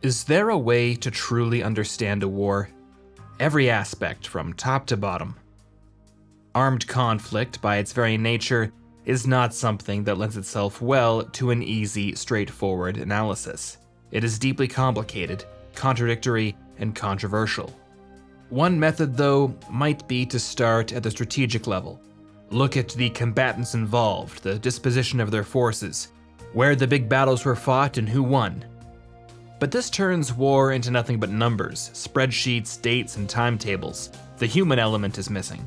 Is there a way to truly understand a war? Every aspect from top to bottom. Armed conflict, by its very nature, is not something that lends itself well to an easy, straightforward analysis. It is deeply complicated, contradictory, and controversial. One method, though, might be to start at the strategic level. Look at the combatants involved, the disposition of their forces, where the big battles were fought and who won. But this turns war into nothing but numbers, spreadsheets, dates, and timetables. The human element is missing.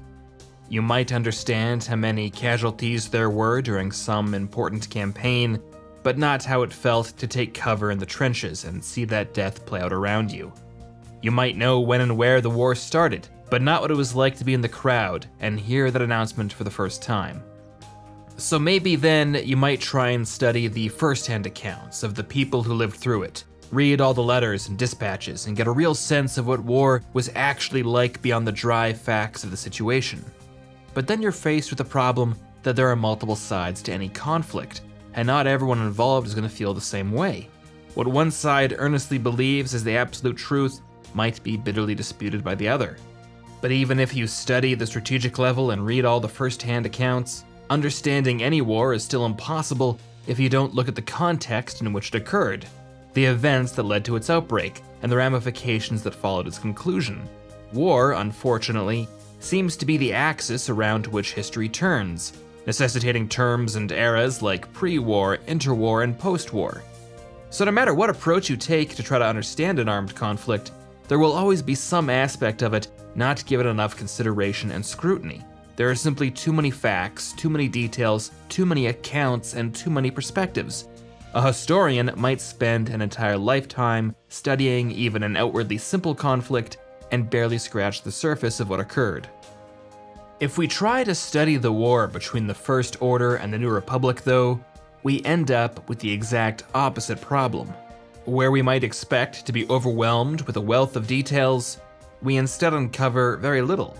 You might understand how many casualties there were during some important campaign, but not how it felt to take cover in the trenches and see that death play out around you. You might know when and where the war started, but not what it was like to be in the crowd and hear that announcement for the first time. So maybe then you might try and study the first-hand accounts of the people who lived through it, read all the letters and dispatches, and get a real sense of what war was actually like beyond the dry facts of the situation. But then you're faced with the problem that there are multiple sides to any conflict, and not everyone involved is going to feel the same way. What one side earnestly believes is the absolute truth might be bitterly disputed by the other. But even if you study the strategic level and read all the first-hand accounts, understanding any war is still impossible if you don't look at the context in which it occurred, the events that led to its outbreak, and the ramifications that followed its conclusion. War, unfortunately, seems to be the axis around which history turns, necessitating terms and eras like pre-war, interwar, and post-war. So no matter what approach you take to try to understand an armed conflict, there will always be some aspect of it not given enough consideration and scrutiny. There are simply too many facts, too many details, too many accounts, and too many perspectives. A historian might spend an entire lifetime studying even an outwardly simple conflict and barely scratch the surface of what occurred. If we try to study the war between the First Order and the New Republic, though, we end up with the exact opposite problem. Where we might expect to be overwhelmed with a wealth of details, we instead uncover very little.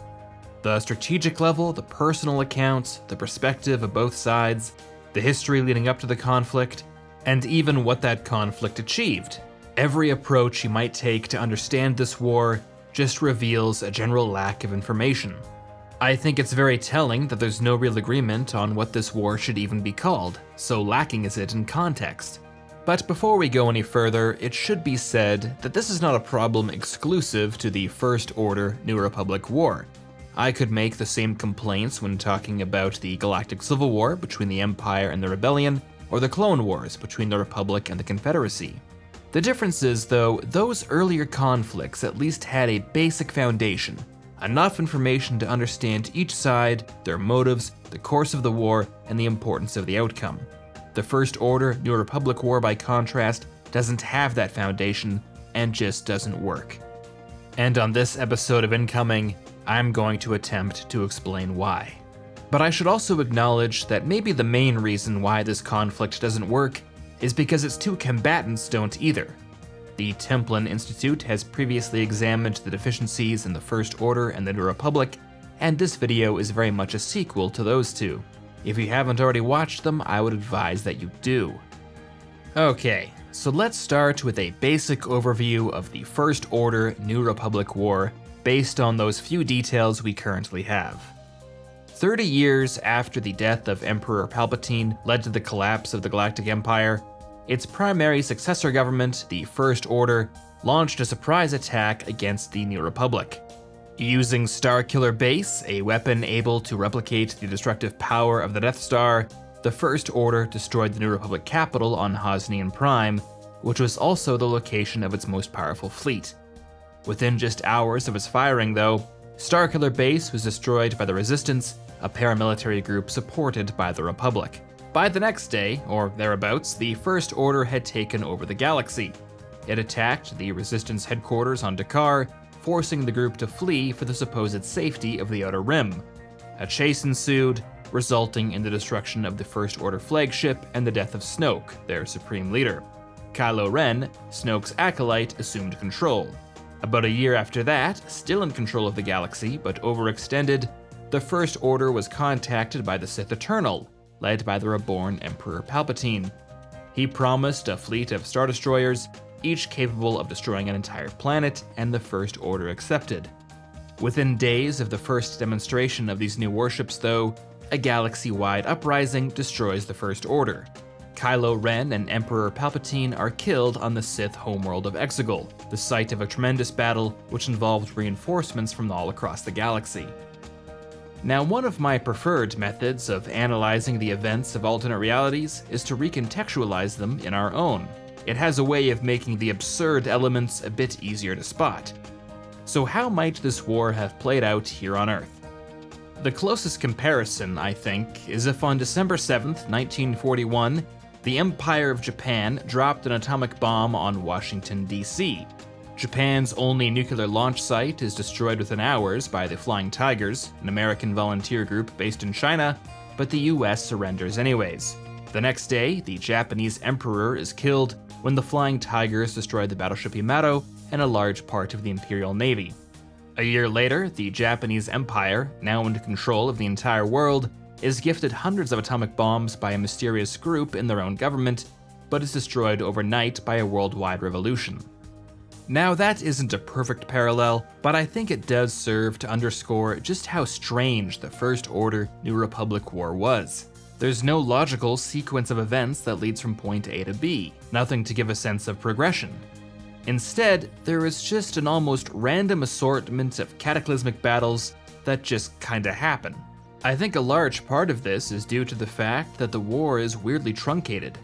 The strategic level, the personal accounts, the perspective of both sides, the history leading up to the conflict, and even what that conflict achieved. Every approach you might take to understand this war just reveals a general lack of information. I think it's very telling that there's no real agreement on what this war should even be called, so lacking is it in context. But before we go any further, it should be said that this is not a problem exclusive to the First Order New Republic War. I could make the same complaints when talking about the Galactic Civil War between the Empire and the Rebellion, or the Clone Wars between the Republic and the Confederacy. The difference is, though, those earlier conflicts at least had a basic foundation, enough information to understand each side, their motives, the course of the war, and the importance of the outcome. The First Order New Republic War, by contrast, doesn't have that foundation and just doesn't work. And on this episode of Incoming, I'm going to attempt to explain why. But I should also acknowledge that maybe the main reason why this conflict doesn't work is because its two combatants don't either. The Templin Institute has previously examined the deficiencies in the First Order and the New Republic, and this video is very much a sequel to those two. If you haven't already watched them, I would advise that you do. Okay, so let's start with a basic overview of the First Order New Republic War based on those few details we currently have. 30 years after the death of Emperor Palpatine led to the collapse of the Galactic Empire, its primary successor government, the First Order, launched a surprise attack against the New Republic. Using Starkiller Base, a weapon able to replicate the destructive power of the Death Star, the First Order destroyed the New Republic capital on Hosnian Prime, which was also the location of its most powerful fleet. Within just hours of its firing, though, Starkiller Base was destroyed by the Resistance, a paramilitary group supported by the Republic. By the next day, or thereabouts, the First Order had taken over the galaxy. It attacked the Resistance headquarters on Dakar, forcing the group to flee for the supposed safety of the Outer Rim. A chase ensued, resulting in the destruction of the First Order flagship and the death of Snoke, their supreme leader. Kylo Ren, Snoke's acolyte, assumed control. About a year after that, still in control of the galaxy but overextended, the First Order was contacted by the Sith Eternal, led by the reborn Emperor Palpatine. He promised a fleet of Star Destroyers each capable of destroying an entire planet, and the First Order accepted. Within days of the first demonstration of these new warships, though, a galaxy-wide uprising destroys the First Order. Kylo Ren and Emperor Palpatine are killed on the Sith homeworld of Exegol, the site of a tremendous battle which involved reinforcements from all across the galaxy. Now, one of my preferred methods of analyzing the events of alternate realities is to recontextualize them in our own. It has a way of making the absurd elements a bit easier to spot. So how might this war have played out here on Earth? The closest comparison, I think, is if on December 7th, 1941, the Empire of Japan dropped an atomic bomb on Washington, D.C. Japan's only nuclear launch site is destroyed within hours by the Flying Tigers, an American volunteer group based in China, but the US surrenders anyways. The next day, the Japanese emperor is killed when the Flying Tigers destroy the battleship Yamato and a large part of the Imperial Navy. A year later, the Japanese Empire, now in control of the entire world, is gifted hundreds of atomic bombs by a mysterious group in their own government, but is destroyed overnight by a worldwide revolution. Now, that isn't a perfect parallel, but I think it does serve to underscore just how strange the First Order New Republic War was. There's no logical sequence of events that leads from point A to B, nothing to give a sense of progression. Instead, there is just an almost random assortment of cataclysmic battles that just kinda happen. I think a large part of this is due to the fact that the war is weirdly truncated.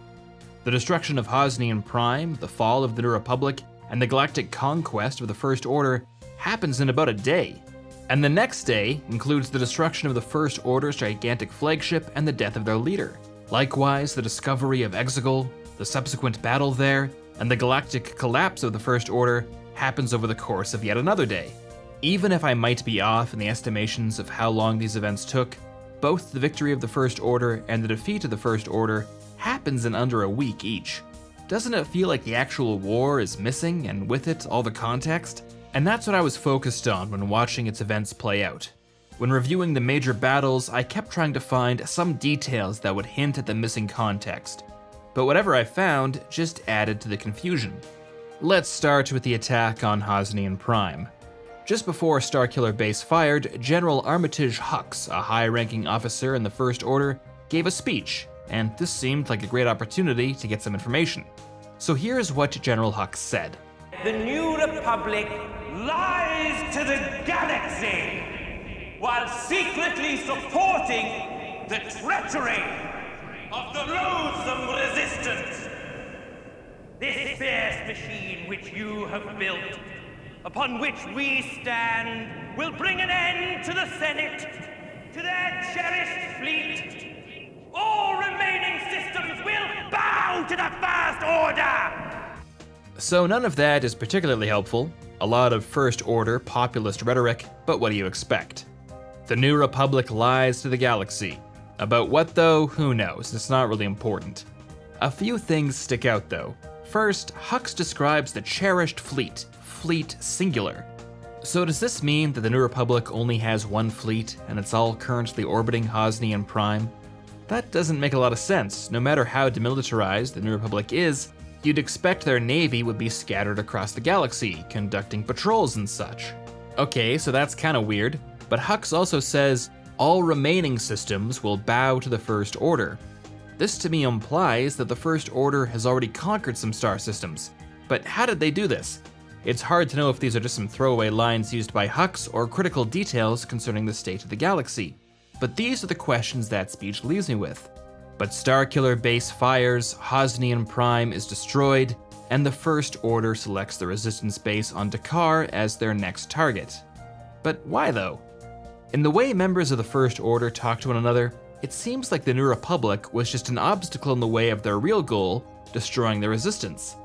The destruction of Hosnian Prime, the fall of the New Republic, and the galactic conquest of the First Order happens in about a day. And the next day includes the destruction of the First Order's gigantic flagship and the death of their leader. Likewise, the discovery of Exegol, the subsequent battle there, and the galactic collapse of the First Order happens over the course of yet another day. Even if I might be off in the estimations of how long these events took, both the victory of the First Order and the defeat of the First Order happens in under a week each. Doesn't it feel like the actual war is missing, and with it, all the context? And that's what I was focused on when watching its events play out. When reviewing the major battles, I kept trying to find some details that would hint at the missing context, but whatever I found just added to the confusion. Let's start with the attack on Hosnian Prime. Just before Starkiller Base fired, General Armitage Hux, a high-ranking officer in the First Order, gave a speech, and this seemed like a great opportunity to get some information. So here's what General Hux said. The New Republic lies to the galaxy, while secretly supporting the treachery of the loathsome resistance. This fierce machine which you have built, upon which we stand, will bring an end to the Senate, to their cherished fleet. All remaining systems will bow to the First Order! So none of that is particularly helpful. A lot of First Order populist rhetoric, but what do you expect? The New Republic lies to the galaxy. About what though? Who knows, it's not really important. A few things stick out though. First, Hux describes the cherished fleet singular. So does this mean that the New Republic only has one fleet and it's all currently orbiting Hosnian Prime? That doesn't make a lot of sense. No matter how demilitarized the New Republic is, you'd expect their navy would be scattered across the galaxy, conducting patrols and such. Okay, so that's kinda weird, but Hux also says all remaining systems will bow to the First Order. This to me implies that the First Order has already conquered some star systems. But how did they do this? It's hard to know if these are just some throwaway lines used by Hux or critical details concerning the state of the galaxy. But these are the questions that speech leaves me with. But Starkiller Base fires, Hosnian Prime is destroyed, and the First Order selects the Resistance base on Dakar as their next target. But why though? In the way members of the First Order talk to one another, it seems like the New Republic was just an obstacle in the way of their real goal, destroying the Resistance.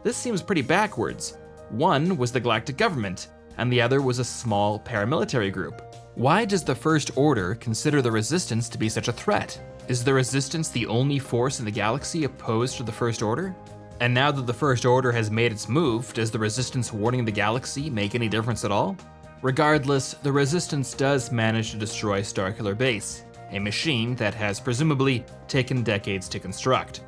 This seems pretty backwards. One was the Galactic Government, and the other was a small paramilitary group. Why does the First Order consider the Resistance to be such a threat? Is the Resistance the only force in the galaxy opposed to the First Order? And now that the First Order has made its move, does the Resistance warning the galaxy make any difference at all? Regardless, the Resistance does manage to destroy Starkiller Base, a machine that has presumably taken decades to construct.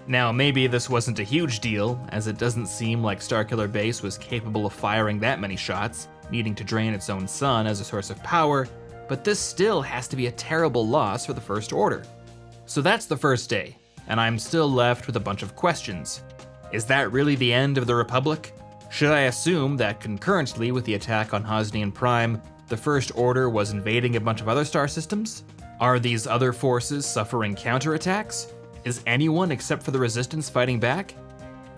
Now, maybe this wasn't a huge deal, as it doesn't seem like Starkiller Base was capable of firing that many shots, needing to drain its own sun as a source of power, but this still has to be a terrible loss for the First Order. So that's the first day, and I'm still left with a bunch of questions. Is that really the end of the Republic? Should I assume that concurrently with the attack on Hosnian Prime, the First Order was invading a bunch of other star systems? Are these other forces suffering counterattacks? Is anyone except for the Resistance fighting back?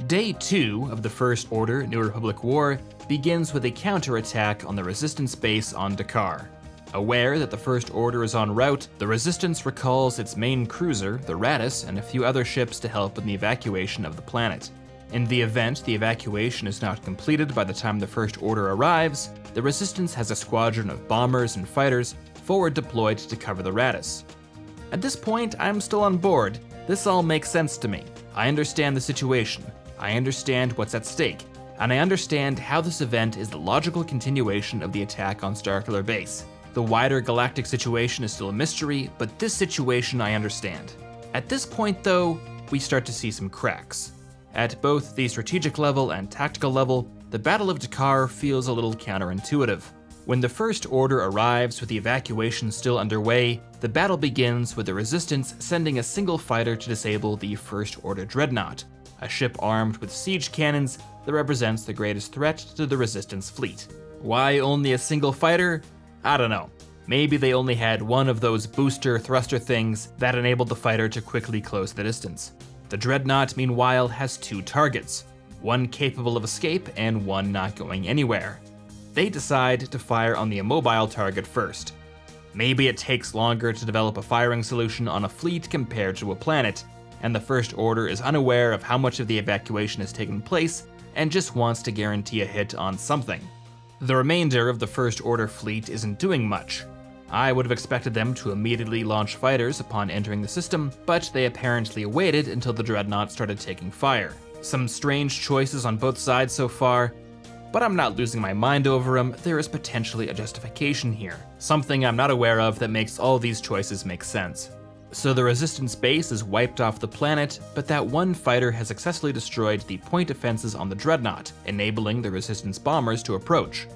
Day 2 of the First Order New Republic War begins with a counterattack on the Resistance base on Dakar. Aware that the First Order is en route, the Resistance recalls its main cruiser, the Radis, and a few other ships to help in the evacuation of the planet. In the event the evacuation is not completed by the time the First Order arrives, the Resistance has a squadron of bombers and fighters forward deployed to cover the Radis. At this point, I'm still on board. This all makes sense to me. I understand the situation, I understand what's at stake, and I understand how this event is the logical continuation of the attack on Starkiller Base. The wider galactic situation is still a mystery, but this situation I understand. At this point though, we start to see some cracks. At both the strategic level and tactical level, the Battle of Dakar feels a little counterintuitive. When the First Order arrives with the evacuation still underway, the battle begins with the Resistance sending a single fighter to disable the First Order Dreadnought, a ship armed with siege cannons that represents the greatest threat to the Resistance fleet. Why only a single fighter? I don't know. Maybe they only had one of those booster thruster things that enabled the fighter to quickly close the distance. The Dreadnought, meanwhile, has 2 targets, one capable of escape and one not going anywhere. They decide to fire on the immobile target first. Maybe it takes longer to develop a firing solution on a fleet compared to a planet, and the First Order is unaware of how much of the evacuation has taken place and just wants to guarantee a hit on something. The remainder of the First Order fleet isn't doing much. I would have expected them to immediately launch fighters upon entering the system, but they apparently waited until the Dreadnought started taking fire. Some strange choices on both sides so far, but I'm not losing my mind over them. There is potentially a justification here, something I'm not aware of that makes all these choices make sense. So the Resistance base is wiped off the planet, but that one fighter has successfully destroyed the point defenses on the Dreadnought, enabling the Resistance bombers to approach.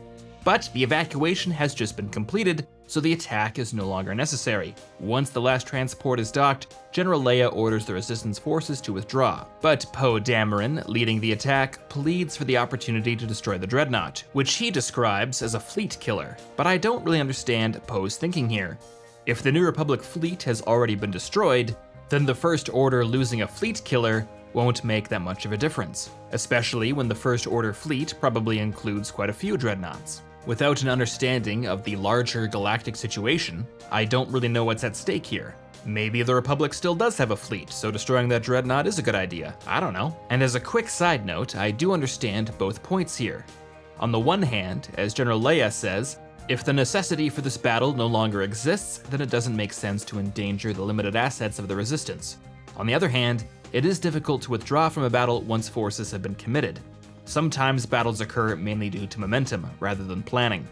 But the evacuation has just been completed, so the attack is no longer necessary. Once the last transport is docked, General Leia orders the Resistance forces to withdraw. But Poe Dameron, leading the attack, pleads for the opportunity to destroy the Dreadnought, which he describes as a fleet killer. But I don't really understand Poe's thinking here. If the New Republic fleet has already been destroyed, then the First Order losing a fleet killer won't make that much of a difference, especially when the First Order fleet probably includes quite a few Dreadnoughts. Without an understanding of the larger galactic situation, I don't really know what's at stake here. Maybe the Republic still does have a fleet, so destroying that Dreadnought is a good idea. I don't know. And as a quick side note, I do understand both points here. On the one hand, as General Leia says, if the necessity for this battle no longer exists, then it doesn't make sense to endanger the limited assets of the Resistance. On the other hand, it is difficult to withdraw from a battle once forces have been committed. Sometimes battles occur mainly due to momentum, rather than planning.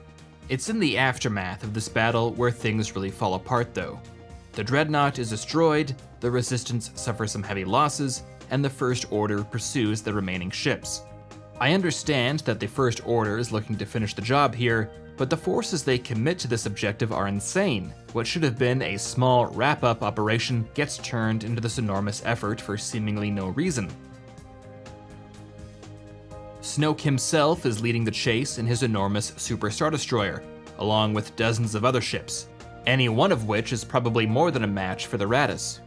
It's in the aftermath of this battle where things really fall apart though. The Dreadnought is destroyed, the Resistance suffers some heavy losses, and the First Order pursues the remaining ships. I understand that the First Order is looking to finish the job here, but the forces they commit to this objective are insane. What should have been a small wrap-up operation gets turned into this enormous effort for seemingly no reason. Snoke himself is leading the chase in his enormous Super Star Destroyer, along with dozens of other ships, any one of which is probably more than a match for the Radis.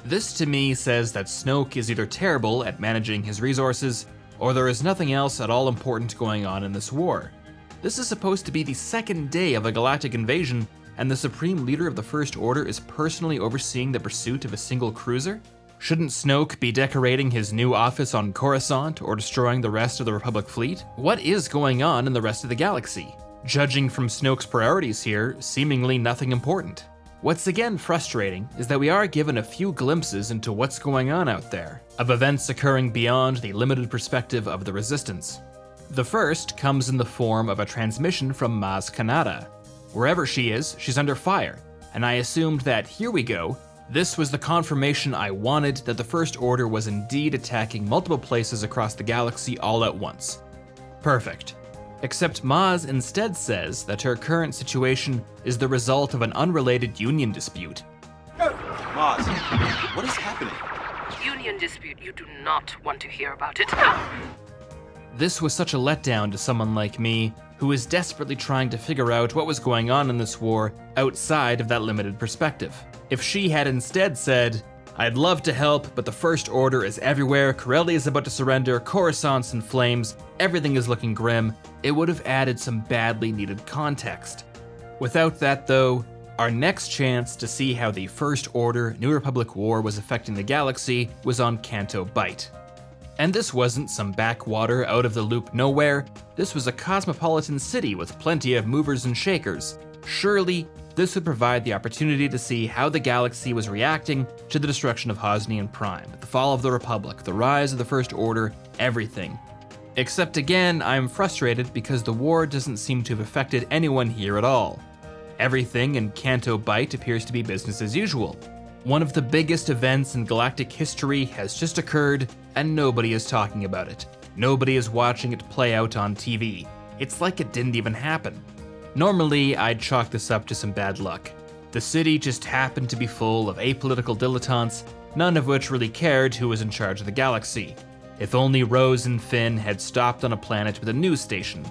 This to me says that Snoke is either terrible at managing his resources, or there is nothing else at all important going on in this war. This is supposed to be the second day of a galactic invasion, and the Supreme Leader of the First Order is personally overseeing the pursuit of a single cruiser? Shouldn't Snoke be decorating his new office on Coruscant or destroying the rest of the Republic fleet? What is going on in the rest of the galaxy? Judging from Snoke's priorities here, seemingly nothing important. What's again frustrating is that we are given a few glimpses into what's going on out there, of events occurring beyond the limited perspective of the Resistance. The first comes in the form of a transmission from Maz Kanata. Wherever she is, she's under fire, and I assumed that here we go, This was the confirmation I wanted that the First Order was indeed attacking multiple places across the galaxy all at once. Perfect. Except Maz instead says that her current situation is the result of an unrelated union dispute. Maz, what is happening? Union dispute. You do not want to hear about it. This was such a letdown to someone like me, who was desperately trying to figure out what was going on in this war outside of that limited perspective. If she had instead said, "I'd love to help, but the First Order is everywhere, Corellia is about to surrender, Coruscant's in flames, everything is looking grim," it would have added some badly needed context. Without that though, our next chance to see how the First Order New Republic war was affecting the galaxy was on Canto Bight. And this wasn't some backwater out of the loop nowhere, this was a cosmopolitan city with plenty of movers and shakers. Surely, this would provide the opportunity to see how the galaxy was reacting to the destruction of Hosnian Prime, the fall of the Republic, the rise of the First Order, everything. Except again, I'm frustrated because the war doesn't seem to have affected anyone here at all. Everything in Canto Bight appears to be business as usual. One of the biggest events in galactic history has just occurred, and nobody is talking about it. Nobody is watching it play out on TV. It's like it didn't even happen. Normally, I'd chalk this up to some bad luck. The city just happened to be full of apolitical dilettantes, none of which really cared who was in charge of the galaxy. If only Rose and Finn had stopped on a planet with a news station.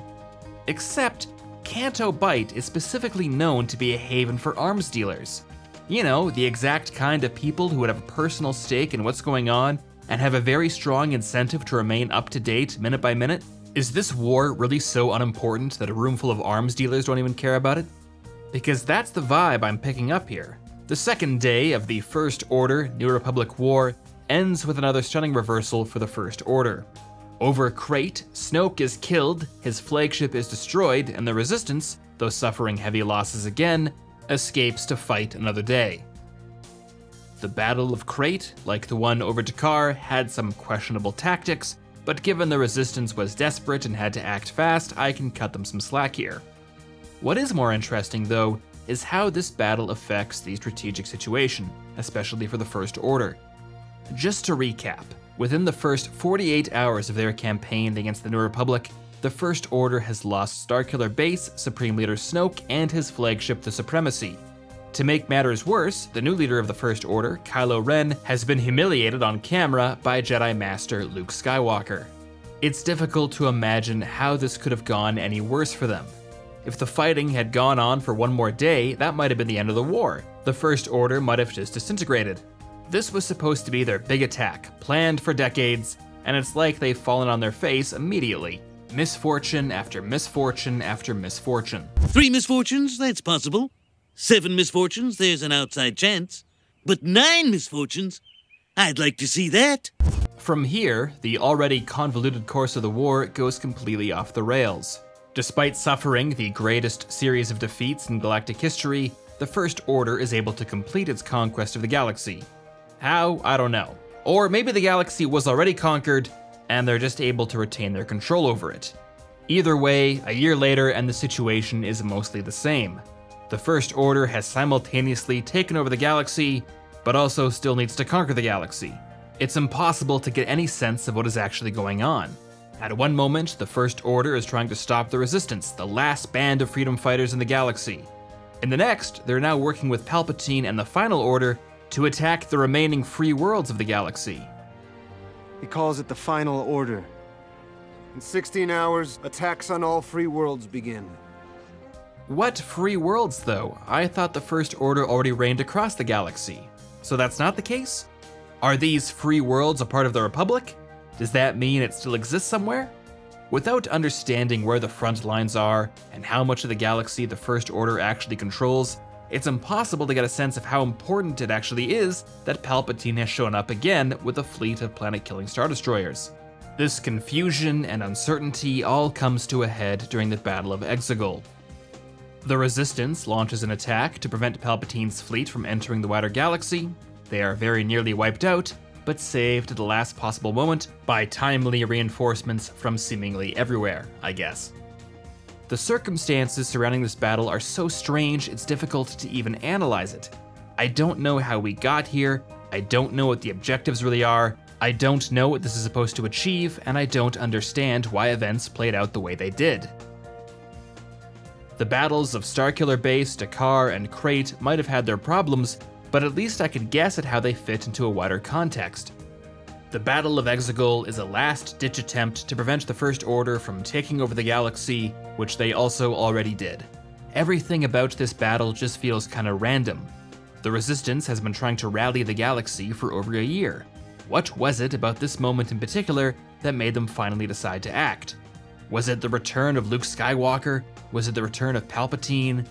Except, Canto Bight is specifically known to be a haven for arms dealers. You know, the exact kind of people who would have a personal stake in what's going on and have a very strong incentive to remain up to date minute by minute. Is this war really so unimportant that a room full of arms dealers don't even care about it? Because that's the vibe I'm picking up here. The second day of the First Order New Republic War ends with another stunning reversal for the First Order. Over Crate, Snoke is killed, his flagship is destroyed, and the Resistance, though suffering heavy losses again, escapes to fight another day. The Battle of Crate, like the one over Dakar, had some questionable tactics, but given the Resistance was desperate and had to act fast, I can cut them some slack here. What is more interesting, though, is how this battle affects the strategic situation, especially for the First Order. Just to recap, within the first 48 hours of their campaign against the New Republic, the First Order has lost Starkiller Base, Supreme Leader Snoke, and his flagship, the Supremacy. To make matters worse, the new leader of the First Order, Kylo Ren, has been humiliated on camera by Jedi Master Luke Skywalker. It's difficult to imagine how this could have gone any worse for them. If the fighting had gone on for one more day, that might have been the end of the war. The First Order might have just disintegrated. This was supposed to be their big attack, planned for decades, and it's like they've fallen on their face immediately. Misfortune after misfortune after misfortune. 3 misfortunes, that's possible. 7 misfortunes, there's an outside chance. But 9 misfortunes? I'd like to see that. From here, the already convoluted course of the war goes completely off the rails. Despite suffering the greatest series of defeats in galactic history, the First Order is able to complete its conquest of the galaxy. How? I don't know. Or maybe the galaxy was already conquered, and they're just able to retain their control over it. Either way, a year later and the situation is mostly the same. The First Order has simultaneously taken over the galaxy, but also still needs to conquer the galaxy. It's impossible to get any sense of what is actually going on. At one moment, the First Order is trying to stop the Resistance, the last band of freedom fighters in the galaxy. In the next, they're now working with Palpatine and the Final Order to attack the remaining free worlds of the galaxy. He calls it the Final Order. In 16 hours, attacks on all free worlds begin. What free worlds, though? I thought the First Order already reigned across the galaxy. So that's not the case? Are these free worlds a part of the Republic? Does that mean it still exists somewhere? Without understanding where the front lines are and how much of the galaxy the First Order actually controls, it's impossible to get a sense of how important it actually is that Palpatine has shown up again with a fleet of planet-killing Star Destroyers. This confusion and uncertainty all comes to a head during the Battle of Exegol. The Resistance launches an attack to prevent Palpatine's fleet from entering the wider galaxy. They are very nearly wiped out, but saved at the last possible moment by timely reinforcements from seemingly everywhere, I guess. The circumstances surrounding this battle are so strange it's difficult to even analyze it. I don't know how we got here, I don't know what the objectives really are, I don't know what this is supposed to achieve, and I don't understand why events played out the way they did. The battles of Starkiller Base, Dakar, and Crate might have had their problems, but at least I could guess at how they fit into a wider context. The Battle of Exegol is a last-ditch attempt to prevent the First Order from taking over the galaxy, which they also already did. Everything about this battle just feels kinda random. The Resistance has been trying to rally the galaxy for over a year. What was it about this moment in particular that made them finally decide to act? Was it the return of Luke Skywalker? Was it the return of Palpatine?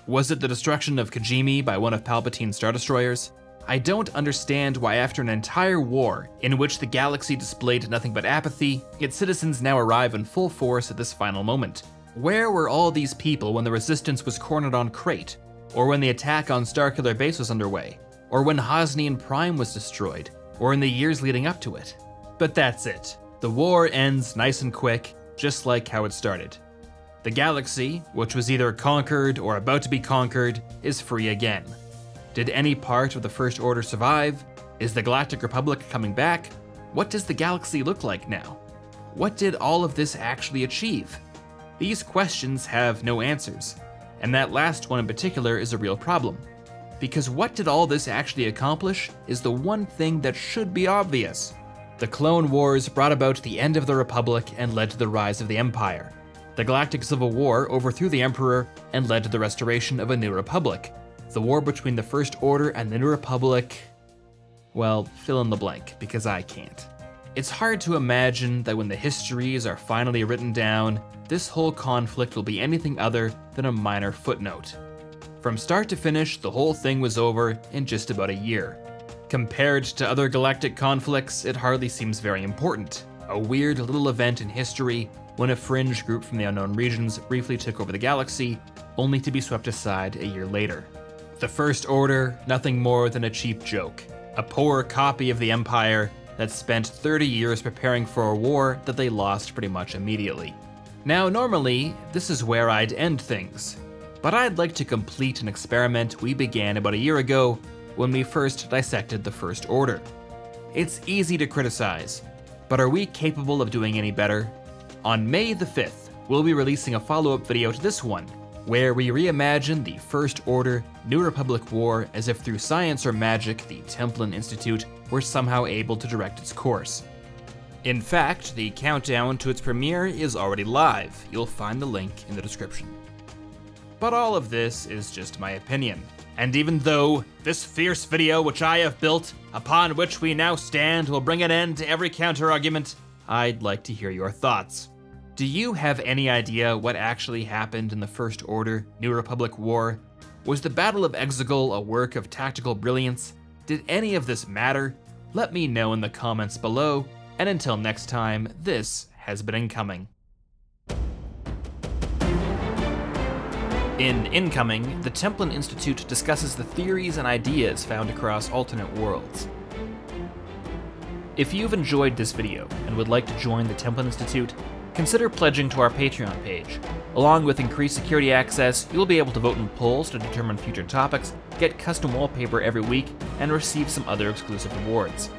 Was it the destruction of Kijimi by one of Palpatine's Star Destroyers? I don't understand why after an entire war in which the galaxy displayed nothing but apathy, its citizens now arrive in full force at this final moment. Where were all these people when the Resistance was cornered on Crate? Or when the attack on Starkiller Base was underway? Or when Hosnian Prime was destroyed? Or in the years leading up to it? But that's it. The war ends nice and quick, just like how it started. The galaxy, which was either conquered or about to be conquered, is free again. Did any part of the First Order survive? Is the Galactic Republic coming back? What does the galaxy look like now? What did all of this actually achieve? These questions have no answers, and that last one in particular is a real problem. Because what did all this actually accomplish is the one thing that should be obvious. The Clone Wars brought about the end of the Republic and led to the rise of the Empire. The Galactic Civil War overthrew the Emperor and led to the restoration of a new Republic. The war between the First Order and the New Republic, well, fill in the blank, because I can't. It's hard to imagine that when the histories are finally written down, this whole conflict will be anything other than a minor footnote. From start to finish, the whole thing was over in just about a year. Compared to other galactic conflicts, it hardly seems very important. A weird little event in history when a fringe group from the unknown regions briefly took over the galaxy, only to be swept aside a year later. The First Order, nothing more than a cheap joke. A poor copy of the Empire that spent 30 years preparing for a war that they lost pretty much immediately. Now, normally, this is where I'd end things, but I'd like to complete an experiment we began about a year ago when we first dissected the First Order. It's easy to criticize, but are we capable of doing any better? On May the 5th, we'll be releasing a follow-up video to this one, where we reimagine the First Order New Republic War as if through science or magic the Templin Institute were somehow able to direct its course. In fact, the countdown to its premiere is already live. You'll find the link in the description. But all of this is just my opinion. And even though this fierce video which I have built, upon which we now stand, will bring an end to every counter-argument, I'd like to hear your thoughts. Do you have any idea what actually happened in the First Order New Republic War? Was the Battle of Exegol a work of tactical brilliance? Did any of this matter? Let me know in the comments below, and until next time, this has been Incoming. In Incoming, the Templin Institute discusses the theories and ideas found across alternate worlds. If you've enjoyed this video and would like to join the Templin Institute, consider pledging to our Patreon page. Along with increased security access, you'll be able to vote in polls to determine future topics, get custom wallpaper every week, and receive some other exclusive rewards.